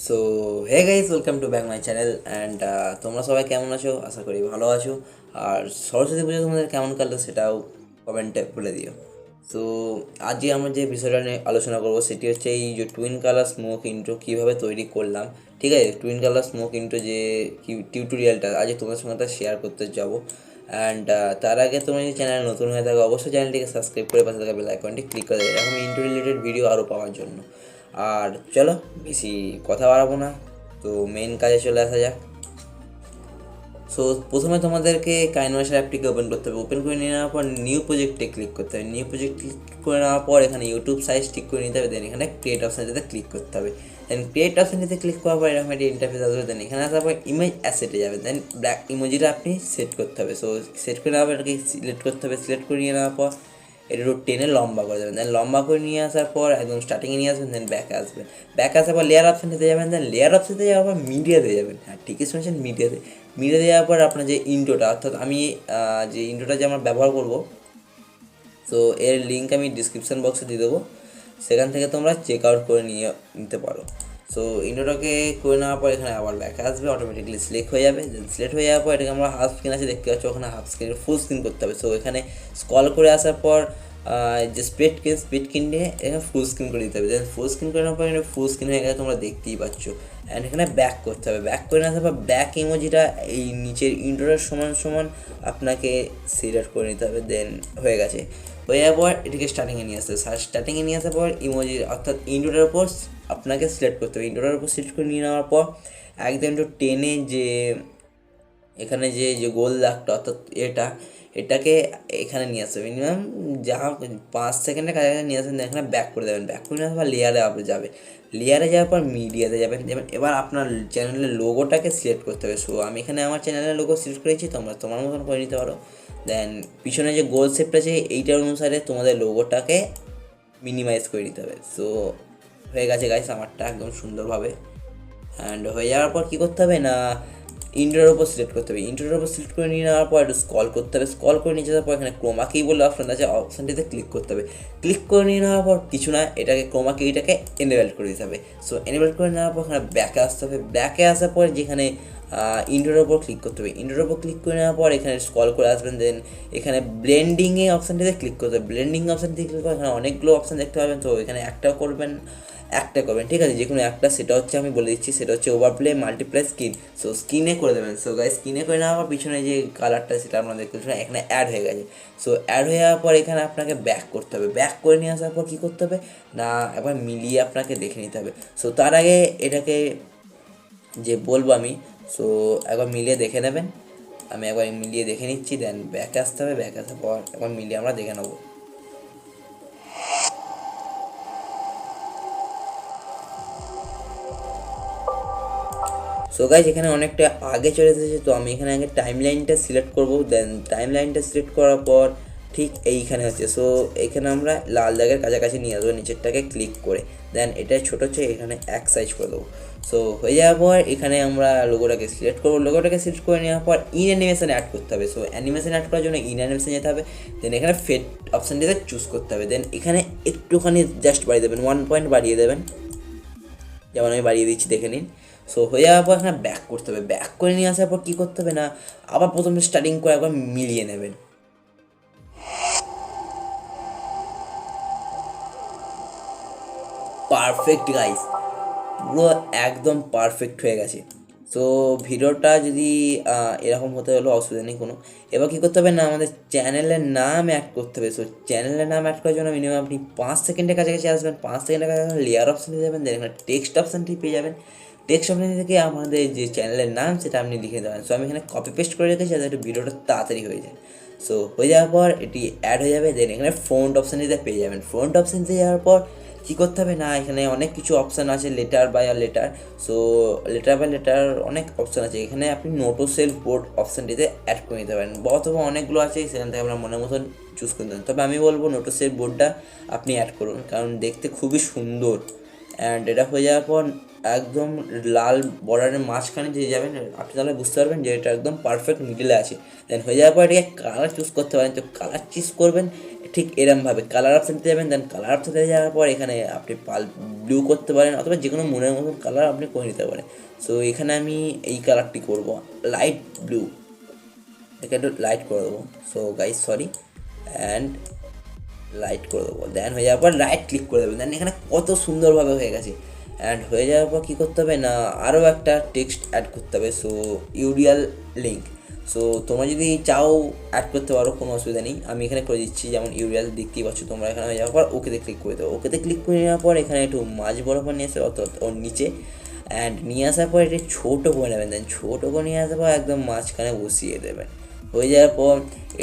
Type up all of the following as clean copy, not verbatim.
So hey guys, welcome to back my channel and তোমরা সবাই কেমন আছো? আশা করি ভালো আছো। আর সরস্বতী পুজো তোমাদের কেমন কাটলো সেটাও কমেন্টে বলে দিও। সো আজকে আমরা যে বিষয়টা নিয়ে আলোচনা করবো সেটি হচ্ছে এই যে টুইন কালার স্মোক ইন্ট্রো কীভাবে তৈরি করলাম। ঠিক আছে, টুইন কালার স্মোক ইন্ট্রো যে টিউটোরিয়ালটা আজ তোমাদের সঙ্গে তা শেয়ার করতে যাবো। অ্যান্ড তার আগে তোমরা যদি চ্যানেল নতুন হয়ে থাকো অবশ্যই চ্যানেলটিকে সাবস্ক্রাইব করে পাশে থাকা বেল আইকনটি ক্লিক করে দেবে এরকম ইন্ট্রো রিলেটেড ভিডিও আরও পাওয়ার জন্য। আর চলো বেশি কথা বাড়াবো না, তো মেন কাজে চলে আসা যাক। সো প্রথমে তোমাদেরকে কাইনমাস্টার অ্যাপটিকে ওপেন করতে হবে। ওপেন করে নিয়ে নেওয়ার পর নিউ প্রজেক্টে ক্লিক করতে হবে। নিউ প্রজেক্ট ক্লিক করে নেওয়ার পর এখানে ইউটিউব সাইজ ঠিক করে নিতে হবে। দেন এখানে ক্রিয়েট অপশানটিতে ক্লিক করতে হবে। দেন ক্রিয়েট অপশানটিতে ক্লিক করার পর এরকম একটা ইন্টারফেস আসবে। দেন এখানে আসার পর ইমেজ অ্যাসেটে যাবে। দেন ব্ল্যাক ইমোজিটা আপনি সেট করতে হবে। সো সেট করে নেওয়ার পর এটাকে সিলেক্ট করতে হবে। সিলেক্ট করে নিয়ে নেওয়ার পর এটা একটু টেনে লম্বা করে দেবেন। দেন লম্বা করে নিয়ে আসার পর একদম স্টার্টিংয়ে নিয়ে আসবেন। দেন ব্যাকে আসবেন। ব্যাকে আসার পর লেয়ার অপশানটিতে যাবেন। দেন লেয়ার অপশানতে যাওয়ার পর মিডিয়াতে যাবেন। হ্যাঁ, ঠিকই শুনেছেন, মিডিয়াতে। মিডিয়াতে যাওয়ার পর আপনার যে ইন্ট্রোটা, অর্থাৎ আমি যে ইন্ট্রোটা যে আমরা ব্যবহার করব, তো এর লিঙ্ক আমি ডিসক্রিপশান বক্সে দিয়ে দেবো, সেখান থেকে তোমরা চেক আউট করে নিতে পারো। সো ইন্ট্রোটাকে করে নেওয়ার পর এখানে আবার ব্যাক আসবে, অটোমেটিকলি সিলেক্ট হয়ে যাবে। দেন সিলেক্ট হয়ে যাওয়ার পর এটাকে আমরা হাফ স্ক্রিন আছে দেখতে পাচ্ছি, ওখানে হাফ স্ক্রিন ফুল স্ক্রিন করতে হবে। সো এখানে স্ক্রল করে আসার পর যে স্প্লিট নিয়ে এখানে ফুল স্ক্রিন করে দিতে হবে। দেন ফুল স্ক্রিন করে নেওয়ার পর এখানে ফুল স্ক্রিন হয়ে গেলে তোমরা দেখতেই পাচ্ছ। অ্যান্ড এখানে ব্যাক করতে হবে। ব্যাক করে আসার পর ব্যাক ইমোজিটা এই নিচের ইন্ট্রোটার সমান সমান আপনাকে সিলেক্ট করে নিতে হবে। দেন হয়ে গেছে। হয়ে যাওয়ার পর এটিকে স্টার্টিংয়ে নিয়ে আসতে হবে। স্টার্টিংয়ে নিয়ে আসার পর ইমোজি অর্থাৎ ইন্ট্রোটার উপর আপনাকে সিলেক্ট করতে হবে। ইন্ট্রোটার উপর সিলেক্ট করে নিয়ে নেওয়ার পর একদম একটু টেনে যে এখানে যে যে গোল দাগটা অর্থাৎ এটাকে এখানে নিয়ে আসবে। মিনিমাম যা 5 সেকেন্ডের কাছাকাছি নিয়ে আসবেন। এখানে ব্যাক করে দেবেন। ব্যাক করে নেওয়ার পর লেয়ারে যাবে। লেয়ারে যাওয়ার পর মিডিয়াতে যাবেন। এবার আপনার চ্যানেলের লোগোটাকে সিলেক্ট করতে হবে। সো আমি এখানে আমার চ্যানেলের লোগো সিলেক্ট করেছি, তোমরা তোমার মতন করে নিতে পারো। দেন পিছনে যে গোল শেপটা আছে এইটার অনুসারে তোমাদের লোগোটাকে মিনিমাইজ করে নিতে হবে। সো হয়ে গেছে গাইস আমারটা একদম সুন্দরভাবে। অ্যান্ড হয়ে যাওয়ার পর কী করতে হবে না, ইন্ট্রোর ওপর সিলেক্ট করতে হবে। ইন্ট্রোর ওপর সিলেক্ট করে নিয়ে নেওয়ার পর একটু স্ক্রল করতে হবে। স্ক্রল করে নিয়ে যাওয়ার পর এখানে ক্রোমা কি বলে অপশান আছে, অপশানটিতে ক্লিক করতে হবে। ক্লিক করে নিয়ে নেওয়ার পর কিছু না, এটাকে ক্রোমা কিটাকে এনেবেল করে দিতে হবে। সো এনেবেল করে নেওয়ার পর এখানে ব্যাকে আসতে হবে। ব্যাকে আসার পর যেখানে ইন্ট্রোর ওপর ক্লিক করতে হবে। ইন্ট্রোর ওপর ক্লিক করে নেওয়ার পর এখানে স্ক্রল করে আসবেন। দেন এখানে ব্লেন্ডিংয়ে অপশানটিতে ক্লিক করতে হবে। ব্লেন্ডিং অপশানটিতে ক্লিক করে এখানে অনেকগুলো অপশান দেখতে পাবেন। তো এখানে একটা করবেন, ঠিক আছে, যে কোনো একটা। সেটা হচ্ছে আমি বলে দিচ্ছি, সেটা হচ্ছে ওভারপ্লে মাল্টিপ্লাই স্কিন। সো স্কিনে করে দেবেন। সো গাইস স্কিনে করে নেওয়ার পর পিছনে যে কালারটা সেটা আপনারা দেখতে পাচ্ছেন এখানে অ্যাড হয়ে গেছে। সো অ্যাড হয়ে যাওয়ার পর এখানে আপনাকে ব্যাক করতে হবে। ব্যাক করে নিয়ে আসার পর কী করতে হবে না, একবার মিলিয়ে আপনাকে দেখে নিতে হবে। সো তার আগে এটাকে যে বলবো আমি, সো একবার মিলিয়ে দেখে নেবেন। আমি একবার মিলিয়ে দেখে নিচ্ছি। দেন ব্যাকে আসতে হবে। ব্যাক আসার পর একবার মিলিয়ে আমরা দেখে নেবো। সো গাইজ এখানে অনেকটা আগে চলে এসেছে, তো আমি এখানে আগে টাইম লাইনটা সিলেক্ট করবো। দেন টাইম লাইনটা সিলেক্ট করার পর ঠিক এইখানে হচ্ছে। সো এখানে আমরা লাল দাগের কাছাকাছি নিয়ে আসবো নিচেরটাকে ক্লিক করে। দেন এটা ছোটো হচ্ছে, এখানে এক সাইজ করে দেবো। সো হয়ে যাওয়ার পর এখানে আমরা লোগোটাকে সিলেক্ট করবো। লোগোটাকে সিলেক্ট করে নেওয়ার পর ইন অ্যানিমেশন অ্যাড করতে হবে। সো অ্যানিমেশন অ্যাড করার জন্য ইন অ্যানিমেশন যেতে হবে। দেন এখানে ফেড অপশানটিতে চুজ করতে হবে। দেন এখানে একটুখানি জাস্ট বাড়িয়ে দেবেন, 1 পয়েন্ট বাড়িয়ে দেবেন, যেমন আমি বাড়িয়ে দিচ্ছি, দেখে নিন। সো হয়ে যাওয়ার পর এখানে ব্যাক করতে হবে। ব্যাক করে নিয়ে আসার পর কী করতে হবে না, আবার প্রথমে স্টার্টিং করে একবার মিলিয়ে নেবেন। পারফেক্ট গাইস, পুরো একদম পারফেক্ট হয়ে গেছে। সো ভিডিওটা যদি এরকম হতে হলো অসুবিধা নেই কোনো। এবার কী করতে হবে না, আমাদের চ্যানেলের নাম অ্যাড করতে হবে। সো চ্যানেলের নাম অ্যাড করার জন্য মিনিমাম আপনি 5 সেকেন্ডের কাছাকাছি আসবেন। 5 সেকেন্ডের কাছাকাছি লেয়ার অপশানে যাবেন। দেন এখানে টেক্সট অপশানটি পেয়ে যাবেন। টেক্সট অপশান থেকে আমাদের যে চ্যানেলের নাম সেটা আপনি লিখে দেবেন। সো আমি এখানে কপি পেস্ট করে রেখেছি যাতে একটু ভিডিওটা তাড়াতাড়ি হয়ে যায়। সো হয়ে যাওয়ার পর এটি অ্যাড হয়ে যাবে। দেন এখানে ফন্ট অপশানটিতে পেয়ে যাবেন। ফন্ট অপশানতে যাওয়ার পর কী করতে হবে না, এখানে অনেক কিছু অপশান আছে, letter by letter. So letter by letter অনেক অপশান আছে। এখানে আপনি নোটো সেলফ বোর্ড অপশানটিতে অ্যাড করে নিতে পারেন, বা অথবা অনেকগুলো আছে, সেখান থেকে আপনার মনের মতন চুজ করে দেবেন। তবে আমি বলবো নোটো সেলফ বোর্ডটা আপনি অ্যাড করুন, কারণ দেখতে খুবই সুন্দর। অ্যান্ড এটা হয়ে যাওয়ার পর একদম লাল বর্ডারের মাঝখানে যে যাবেন আপনি তাহলে বুঝতে পারবেন যে এটা একদম পারফেক্ট মিডিলে আছে। দেন হয়ে যাওয়ার পর এটাকে কালার চুজ করতে পারেন, তো কালার চুজ করবেন ঠিক এরমভাবে কালার অপশানতে যাবেন। দেন কালার অপশানতে যাওয়ার পর এখানে আপনি ব্লু করতে পারেন অথবা যে কোনো মনের মতন কালার আপনি করে নিতে পারেন। সো এখানে আমি এই কালারটি করব, লাইট ব্লু, এটাকে একটু লাইট করে দেবো। So guys sorry, and light করে দেবো। দেন হয়ে যাওয়ার পর রাইট ক্লিক করে দেবেন। দেন এখানে কত সুন্দরভাবে হয়ে গেছে। অ্যান্ড হয়ে যাওয়ার পর কী করতে হবে না, আরও একটা টেক্সট অ্যাড করতে হবে। সো ইউডিএল লিঙ্ক, সো তোমরা যদি চাও অ্যাড করতে পারো, কোনো অসুবিধা নেই, আমি এখানে করে দিচ্ছি। যেমন ইউডিএল দেখতেই পাচ্ছ তোমরা, এখানে হয়ে যাওয়ার পর ওকেতে ক্লিক করে দেবো। ওকেতে ক্লিক করে নেওয়ার পর এখানে একটু মাঝ বরাবর নিয়ে আসে অর্থাৎ ওর নিচে, অ্যান্ড নিয়ে আসার পর এটি ছোটো করে নেবেন। দেন ছোটো করে নিয়ে আসার পর একদম মাঝখানে বসিয়ে দেবেন। হয়ে যাওয়ার পর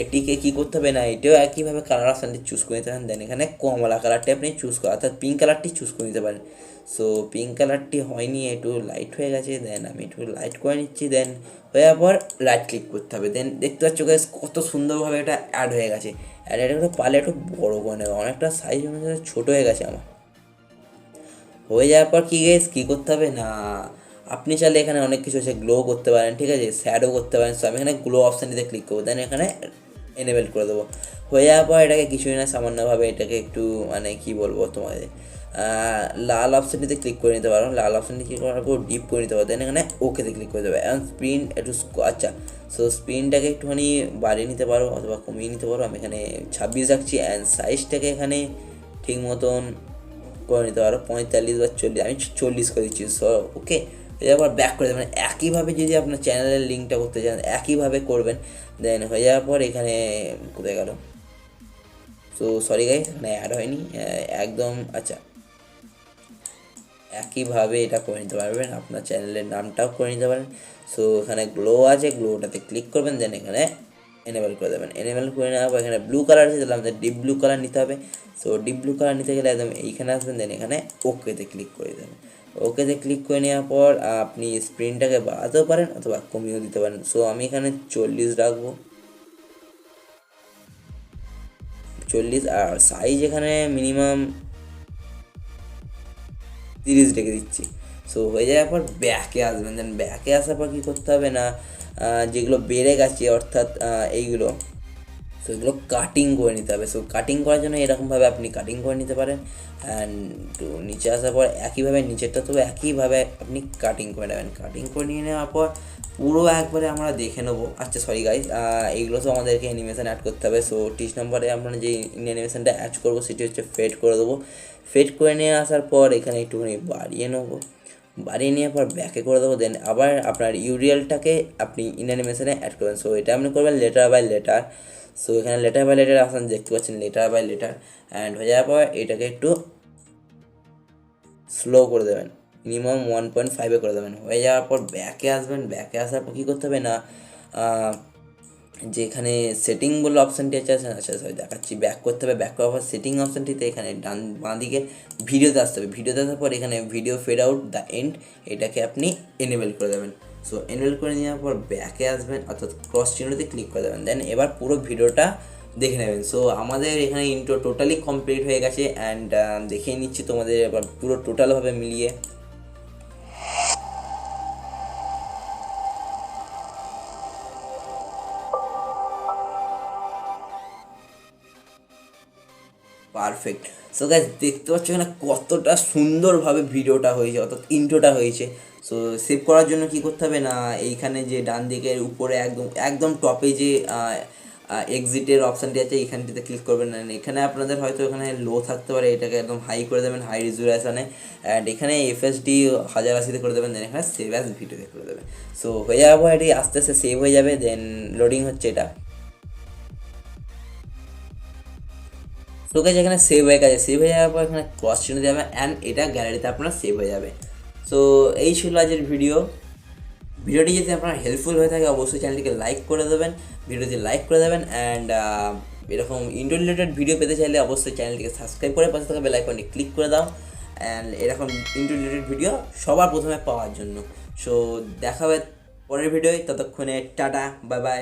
এটিকে কী করতে হবে না, এটাও একইভাবে কালার অপশানটি চুজ করে নিতে পারেন। দেন এখানে কমলা কালারটি আপনি চুজ করেন অর্থাৎ পিঙ্ক কালারটি চুজ করে নিতে পারেন। সো পিঙ্ক কালারটি হয়নি, একটু লাইট হয়ে গেছে, দেন আমি একটু লাইট করে নিচ্ছি। দেন হয়ে যাওয়ার পর রাইট ক্লিক করতে হবে। দেন দেখতে পাচ্ছ গাইস কত সুন্দরভাবে এটা অ্যাড হয়ে গেছে। অ্যাড এটা একটু পারলে একটু বড়ো করে নেবে, অনেকটা সাইজ অনুযায়ী ছোটো হয়ে গেছে আমার। হয়ে যাওয়ার পর কী গাইস কী করতে হবে না, আপনি চাইলে এখানে অনেক কিছু আছে, গ্লো করতে পারেন, ঠিক আছে, শ্যাডো করতে পারেন। সো আমি এখানে গ্লো অপশানটিতে ক্লিক করবো, দেন এখানে এনেবেল করে দেবো। হয়ে যাওয়ার পর এটাকে কিছুই না সামান্যভাবে এটাকে একটু মানে কী বলবো তোমাদের, লাল অপশানটিতে ক্লিক করে নিতে পারো। লাল অপশানটি ক্লিক করার পর ডিপ করে নিতে পারো। দেন এখানে ওকেতে ক্লিক করে দেবে। এখন স্ক্রিন একটু আচ্ছা, সো স্ক্রিনটাকে একটুখানি বাড়িয়ে নিতে পারো অথবা কমিয়ে নিতে পারো। আমি এখানে 26 রাখছি, অ্যান্ড সাইজটাকে এখানে ঠিক মতন করে নিতে পারো 45 বা 40, আমি 40 করে দিচ্ছি। সো ওকে, এবার ব্যাক করে দেবেন। একইভাবে যদি আপনার চ্যানেলের লিঙ্কটা করতে চান একইভাবে করবেন। দেন হয়ে যাওয়ার পর এখানে কোথায় গেল, সো সরি গাইস এখানে অ্যাড হয়নি একদম। আচ্ছা, একইভাবে এটা করে নিতে পারবেন, আপনার চ্যানেলের নামটাও করে নিতে পারেন। সো এখানে গ্লো আছে, গ্লোটাতে ক্লিক করবেন, দেন এখানে এনেবেল করে দেবেন। এনেবেল করে নেওয়ার পর এখানে ব্লু কালার আছে, তাহলে আমাদের ডিপ ব্লু কালার নিতে হবে। সো ডিপ ব্লু কালার নিতে গেলে একদম এইখানে আসবেন, দেন এখানে ওকেতে ক্লিক করে দেবেন। ওকেতে ক্লিক করে নেওয়ার পর আপনি স্ক্রিনটাকে বাড়াতেও পারেন অথবা কমিয়েও দিতে পারেন। সো আমি এখানে 40 রাখবো, 40, আর সাইজ এখানে মিনিমাম 30 রেখে দিচ্ছি। সো হয়ে যাওয়ার পর ব্যাকে আসবেন। দেন ব্যাকে আসার পর কী করতে হবে না, যেগুলো বেড়ে গেছে অর্থাৎ এইগুলো, সো এগুলো কাটিং করে নিতে হবে। সো কাটিং করার জন্য এরকমভাবে আপনি কাটিং করে নিতে পারেন। অ্যান্ড তো নিচে আসার পর একইভাবে নিচেরটা তো একইভাবে আপনি কাটিং করে নেবেন। কাটিং করে নিয়ে নেওয়ার পর পুরো একবারে আমরা দেখে নেবো। আচ্ছা সরি গাইজ, এইগুলো তো আমাদেরকে অ্যানিমেশান অ্যাড করতে হবে। সো 30 নম্বরে আমরা যে অ্যানিমেশানটা অ্যাড করবো সেটি হচ্ছে ফেড করে দেবো। ফেড করে নিয়ে আসার পর এখানে একটুখানি বাড়িয়ে নেবো, বাড়িয়ে নেওয়ার পর ব্যাকে করে দেবো। দেন আবার আপনার ইউরিয়ালটাকে আপনি অ্যানিমেশানে অ্যাড করবেন। সো এটা আপনি করবেন লেটার বাই লেটার। সো এখানে লেটার বাই লেটার আসেন, দেখতে পাচ্ছেন লেটার বাই লেটার। অ্যান্ড হয়ে যাওয়ার পর এটাকে একটু স্লো করে দেবেন, মিনিমাম 1.5 করে দেবেন। হয়ে যাওয়ার পর ব্যাকে আসবেন। ব্যাকে আসার পর কী করতে হবে না, যেখানে সেটিং বলে অপশানটি আছে, আচ্ছা সরি দেখাচ্ছি, ব্যাক করতে হবে। ব্যাক করার পর সেটিং অপশানটিতে এখানে বাঁ দিকে ভিডিওতে আসতে হবে। ভিডিওতে আসার পর এখানে video fade out the end, এটাকে আপনি এনেবেল করে দেবেন। সো এনেবেল করে নেওয়ার পর ব্যাকে আসবেন অর্থাৎ ক্রস চিহ্নতে ক্লিক করে দেবেন। দেন এবার পুরো ভিডিওটা দেখে নেবেন। সো আমাদের এখানে ইন্ট্রো টোটালি কমপ্লিট হয়ে গেছে। অ্যান্ড দেখিয়ে নিচ্ছি তোমাদের এবার পুরো টোটালভাবে মিলিয়ে। পারফেক্ট। সো গাইস দেখতে পাচ্ছ এখানে কতটা সুন্দরভাবে ভিডিওটা হয়েছে অর্থাৎ ইন্ট্রোটা হয়েছে। সো সেভ করার জন্য কী করতে হবে না, এইখানে যে ডান দিকের উপরে একদম একদম টপে যে এক্সিটের অপশানটি আছে এইখানটিতে ক্লিক করবেন। এখানে আপনাদের হয়তো এখানে লো থাকতে পারে, এটাকে একদম হাই করে দেবেন, হাই রেজুলেশনে। অ্যান্ড এখানে এফএসডি 1080 করে দেবেন। দেন এখানে সেভ অ্যাজ ভিডিওতে করে দেবেন। সো হয়ে যাওয়ার পর এটি আস্তে আস্তে সেভ হয়ে যাবে। দেন লোডিং হচ্ছে এটা। তো গাইস এখানে সেভ হয়ে গেছে। সেভ হয়ে যাওয়ার পর এখানে ক্রস চিহ্ন দেবে অ্যান্ড এটা গ্যালারিতে আপনার সেভ হয়ে যাবে। সো এই ছিল আজকের ভিডিওটি যদি আপনার হেল্পফুল হয়ে থাকে অবশ্যই চ্যানেলটিকে লাইক করে দেবেন, ভিডিওটি লাইক করে দেবেন। অ্যান্ড এরকম ইন্ট্রো রিলেটেড ভিডিও পেতে চাইলে অবশ্যই চ্যানেলটিকে সাবস্ক্রাইব করে পাশে থাকা বেল আইকনটি ক্লিক করে দাও। অ্যান্ড এরকম ইন্ট্রো রিলেটেড ভিডিও সবার প্রথমে পাওয়ার জন্য। সো দেখা হবে পরের ভিডিওয়, ততক্ষণে টাটা, বাই বাই।